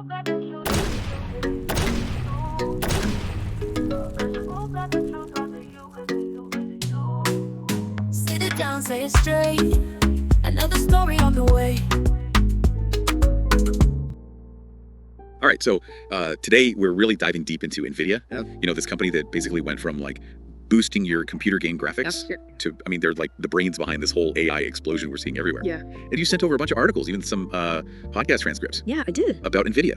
Sit it down, say it straight. Another story on the way. All right, so today we're really diving deep into NVIDIA. You know, this company that basically went from like boosting your computer game graphics to, I mean, they're like the brains behind this whole AI explosion we're seeing everywhere. Yeah. And you sent over a bunch of articles, even some podcast transcripts. Yeah, I did. About NVIDIA.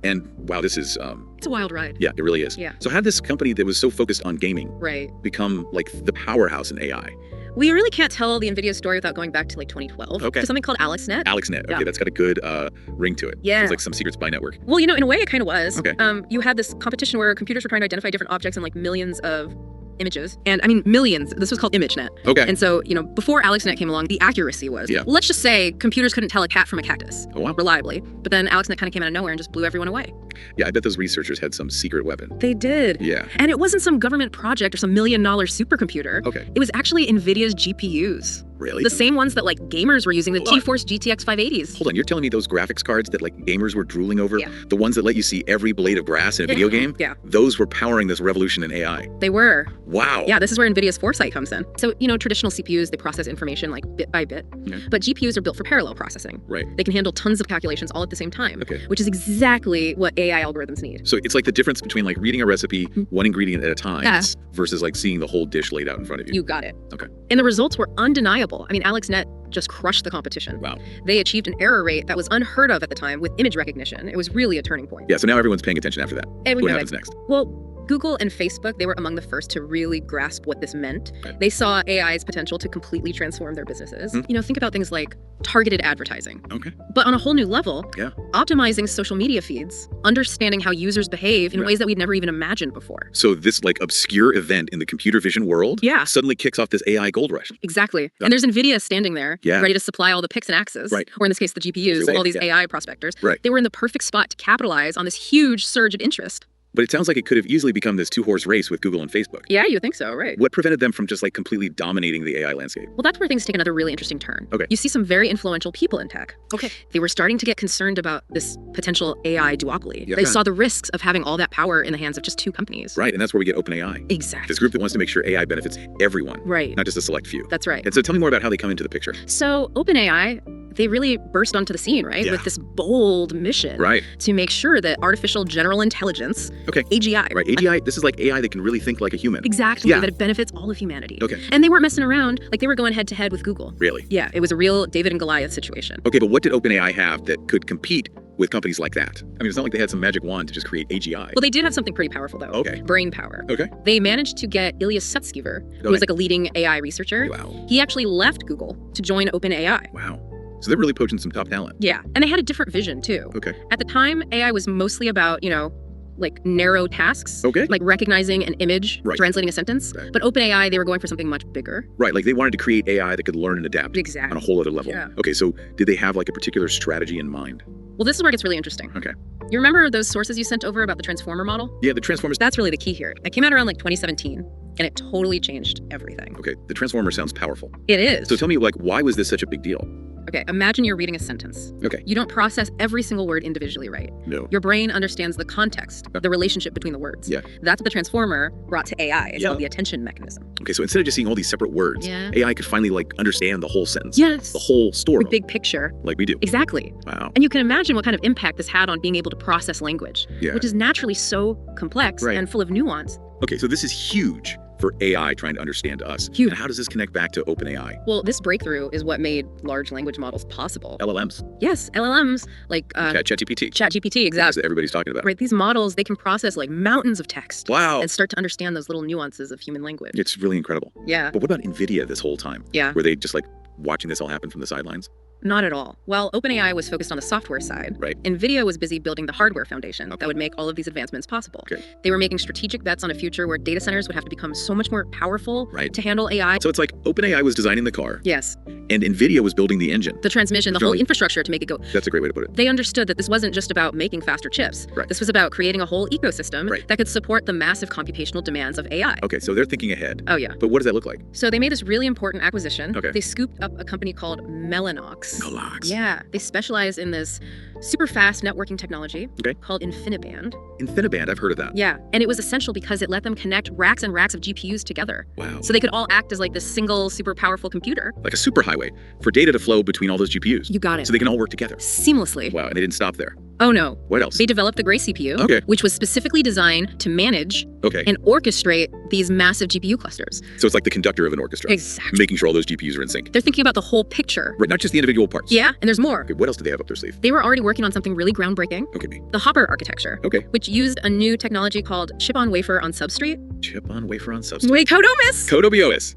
And wow, this is... it's a wild ride. Yeah, it really is. Yeah. So how did this company that was so focused on gaming become like the powerhouse in AI? We really can't tell the NVIDIA story without going back to like 2012. Okay. To something called AlexNet. AlexNet. Okay, Yeah. that's got a good ring to it. Yeah. It's like some secret spy network. Well, you know, in a way it kind of was. Okay. You had this competition where computers were trying to identify different objects in like millions of images. And I mean, millions. This was called ImageNet. Okay. And so, you know, before AlexNet came along, the accuracy was, let's just say computers couldn't tell a cat from a cactus reliably. But then AlexNet kind of came out of nowhere and just blew everyone away. Yeah, I bet those researchers had some secret weapon. They did. Yeah. And it wasn't some government project or some $1 million supercomputer. Okay. It was actually NVIDIA's GPUs. Really? The same ones that like gamers were using, the T-Force GTX 580s. Hold on, you're telling me those graphics cards that like gamers were drooling over, the ones that let you see every blade of grass in a video game, those were powering this revolution in AI? They were. Wow. Yeah, this is where NVIDIA's foresight comes in. So, you know, traditional CPUs, they process information like bit by bit, but GPUs are built for parallel processing. Right. They can handle tons of calculations all at the same time, Okay. which is exactly what AI algorithms need. So it's like the difference between like reading a recipe one ingredient at a time versus like seeing the whole dish laid out in front of you. You got it. Okay. And the results were undeniable. I mean, AlexNet just crushed the competition. Wow. They achieved an error rate that was unheard of at the time with image recognition. It was really a turning point. Yeah, so now everyone's paying attention after that. What happens next? Well, Google and Facebook, they were among the first to really grasp what this meant. Okay. They saw AI's potential to completely transform their businesses. You know, think about things like targeted advertising. Okay. But on a whole new level, Yeah. optimizing social media feeds, understanding how users behave in ways that we'd never even imagined before. So this like obscure event in the computer vision world suddenly kicks off this AI gold rush. Exactly. And there's NVIDIA standing there, Yeah. ready to supply all the picks and axes, or in this case, the GPUs, all these AI prospectors. Right. They were in the perfect spot to capitalize on this huge surge in interest. But it sounds like it could have easily become this two-horse race with Google and Facebook. Yeah, you think so, right? What prevented them from just like completely dominating the AI landscape? Well, that's where things take another really interesting turn. Okay. You see some very influential people in tech. Okay. They were starting to get concerned about this potential AI duopoly. Yeah. They saw the risks of having all that power in the hands of just two companies. Right, and that's where we get OpenAI. Exactly. This group that wants to make sure AI benefits everyone. Right. Not just a select few. That's right. And so tell me more about how they come into the picture. So OpenAI, they really burst onto the scene, right? Yeah. With this bold mission to make sure that artificial general intelligence, AGI. Right, AGI, this is like AI that can really think like a human. Exactly, that it benefits all of humanity. Okay. And they weren't messing around, like they were going head to head with Google. Really? Yeah, it was a real David and Goliath situation. Okay, but what did OpenAI have that could compete with companies like that? I mean, it's not like they had some magic wand to just create AGI. Well, they did have something pretty powerful though. Okay. Brain power. Okay. They managed to get Ilya Sutskever, who was like a leading AI researcher. Wow. He actually left Google to join OpenAI. Wow. So they're really poaching some top talent. Yeah, and they had a different vision too. Okay. At the time, AI was mostly about, you know, like narrow tasks, Okay. like recognizing an image, translating a sentence. Right. But OpenAI, they were going for something much bigger. Right, like they wanted to create AI that could learn and adapt Exactly. on a whole other level. Yeah. Okay, so did they have like a particular strategy in mind? Well, this is where it gets really interesting. Okay. You remember those sources you sent over about the transformer model? Yeah, the Transformers. That's really the key here. It came out around like 2017, and it totally changed everything. Okay, the Transformer sounds powerful. It is. So tell me, like, why was this such a big deal? Okay, imagine you're reading a sentence. Okay. You don't process every single word individually, right? No. Your brain understands the context, the relationship between the words. Yeah. That's what the transformer brought to AI. It's called the attention mechanism. Okay, so instead of just seeing all these separate words, AI could finally like understand the whole sentence. Yes. The whole story. The big picture. Like we do. Exactly. Wow. And you can imagine what kind of impact this had on being able to process language, which is naturally so complex and full of nuance. Okay, so this is huge for AI trying to understand us. Huge. And how does this connect back to OpenAI? Well, this breakthrough is what made large language models possible. LLMs. Yes, LLMs, like ChatGPT. ChatGPT, exactly. That everybody's talking about. Right, these models, they can process like mountains of text. Wow. And start to understand those little nuances of human language. It's really incredible. Yeah. But what about NVIDIA this whole time? Yeah. Were they just like watching this all happen from the sidelines? Not at all. While OpenAI was focused on the software side, NVIDIA was busy building the hardware foundation that would make all of these advancements possible. They were making strategic bets on a future where data centers would have to become so much more powerful to handle AI. So it's like OpenAI was designing the car. Yes. And NVIDIA was building the engine. The transmission, the whole infrastructure to make it go. That's a great way to put it. They understood that this wasn't just about making faster chips. This was about creating a whole ecosystem that could support the massive computational demands of AI. Okay, so they're thinking ahead. Oh, yeah. But what does that look like? So they made this really important acquisition. Okay. They scooped up a company called Mellanox. Clogs. Yeah, they specialize in this super fast networking technology called InfiniBand. InfiniBand, I've heard of that. Yeah, and it was essential because it let them connect racks and racks of GPUs together. Wow. So they could all act as like this single super powerful computer. Like a superhighway for data to flow between all those GPUs. You got it. So they can all work together. Seamlessly. Wow, and they didn't stop there. Oh no. What else? They developed the Gray CPU, which was specifically designed to manage and orchestrate these massive GPU clusters. So it's like the conductor of an orchestra. Exactly. Making sure all those GPUs are in sync. They're thinking about the whole picture. Right, not just the individual parts. Yeah, and there's more. Okay, what else do they have up their sleeve? They were already working on something really groundbreaking. Okay. The Hopper architecture. Which used a new technology called chip-on-wafer-on-substrate. Chip-on-wafer-on-substrate. Wait, Kodomis! Kodobios.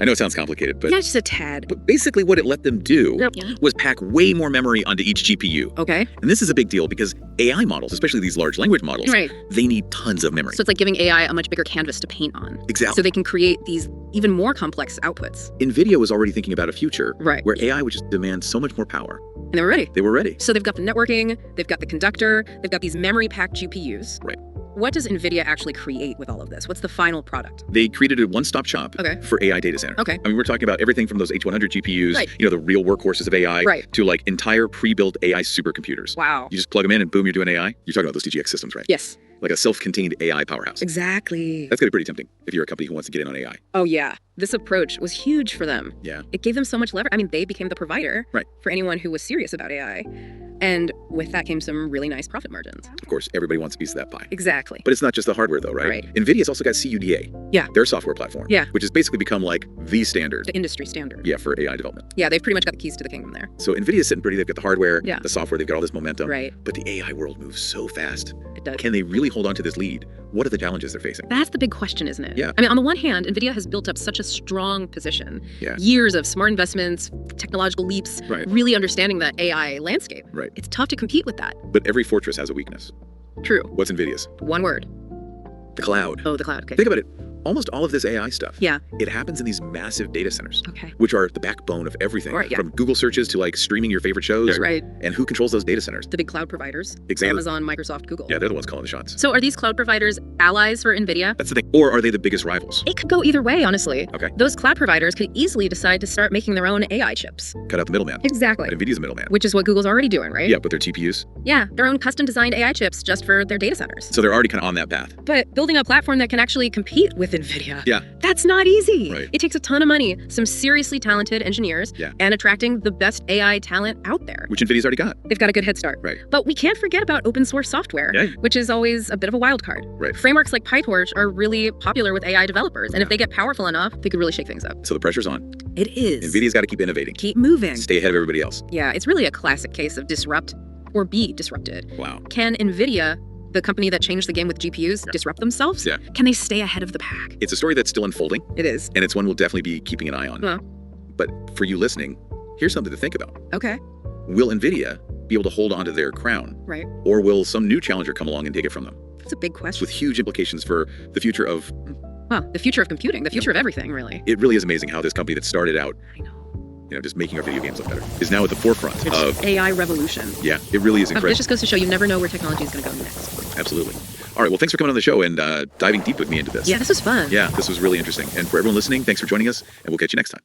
I know it sounds complicated, but... Yeah, just a tad. But basically what it let them do was pack way more memory onto each GPU. Okay. And this is a big deal because AI models, especially these large language models, they need tons of memory. So it's like giving AI a much bigger canvas to paint on. Exactly. So they can create these even more complex outputs. NVIDIA was already thinking about a future where AI would just demand so much more power. And they were ready. They were ready. So they've got the networking, they've got the conductor, they've got these memory-packed GPUs. Right. What does NVIDIA actually create with all of this? What's the final product? They created a one-stop shop for AI data center. Okay. I mean, we're talking about everything from those H100 GPUs, you know, the real workhorses of AI, to like entire pre-built AI supercomputers. Wow. You just plug them in and boom, you're doing AI. You're talking about those DGX systems, right? Yes. Like a self-contained AI powerhouse. Exactly. That's gonna be pretty tempting if you're a company who wants to get in on AI. Oh yeah. This approach was huge for them. Yeah. It gave them so much leverage. I mean, they became the provider for anyone who was serious about AI. And with that came some really nice profit margins. Of course, everybody wants a piece of that pie. Exactly. But it's not just the hardware though, right? NVIDIA's also got CUDA. Yeah. Their software platform. Yeah. Which has basically become like the standard. The industry standard. Yeah, for AI development. Yeah, they've pretty much got the keys to the kingdom there. So NVIDIA's sitting pretty. They've got the hardware, Yeah. the software, they've got all this momentum. Right. But the AI world moves so fast. It does. Can they really hold on to this lead? What are the challenges they're facing? That's the big question, isn't it? Yeah. I mean, on the one hand, NVIDIA has built up such a strong position. Yeah. Years of smart investments, technological leaps, really understanding the AI landscape. Right. It's tough to compete with that. But every fortress has a weakness. True. What's NVIDIA's? One word. The cloud. Oh, the cloud. Okay. Think about it. Almost all of this AI stuff, Yeah. it happens in these massive data centers, Okay. which are the backbone of everything, Right, yeah. from Google searches to like streaming your favorite shows. Right. And who controls those data centers? The big cloud providers. Exactly. Amazon, Microsoft, Google. Yeah, they're the ones calling the shots. So are these cloud providers allies for NVIDIA? That's the thing. Or are they the biggest rivals? It could go either way, honestly. Okay. Those cloud providers could easily decide to start making their own AI chips. Cut out the middleman. Exactly. But NVIDIA's a middleman. Which is what Google's already doing, right? Yeah, but their GPUs. Yeah, their own custom-designed AI chips just for their data centers. So they're already kind of on that path. But building a platform that can actually compete with NVIDIA, Yeah. that's not easy. Right. It takes a ton of money, some seriously talented engineers, and attracting the best AI talent out there. Which NVIDIA's already got. They've got a good head start. Right. But we can't forget about open source software, which is always a bit of a wild card. Right. Frameworks like PyTorch are really popular with AI developers, and if they get powerful enough, they could really shake things up. So the pressure's on. It is. NVIDIA's got to keep innovating. Keep moving. Stay ahead of everybody else. Yeah, it's really a classic case of disrupt or be disrupted. Wow. Can NVIDIA, the company that changed the game with GPUs, disrupt themselves? Yeah. Can they stay ahead of the pack? It's a story that's still unfolding. It is. And it's one we'll definitely be keeping an eye on. Huh. But for you listening, here's something to think about. Okay. Will NVIDIA be able to hold on to their crown? Right. Or will some new challenger come along and take it from them? That's a big question. With huge implications for the future of... Well, the future of computing, the future of everything, really. It really is amazing how this company that started out, I know. you know, just making our video games look better, is now at the forefront of... AI revolution. Yeah, it really is It incredible. just goes to show you never know where technology is going to go next. Absolutely. All right, well, thanks for coming on the show and diving deep with me into this. Yeah, this was fun. Yeah, this was really interesting. And for everyone listening, thanks for joining us, and we'll catch you next time.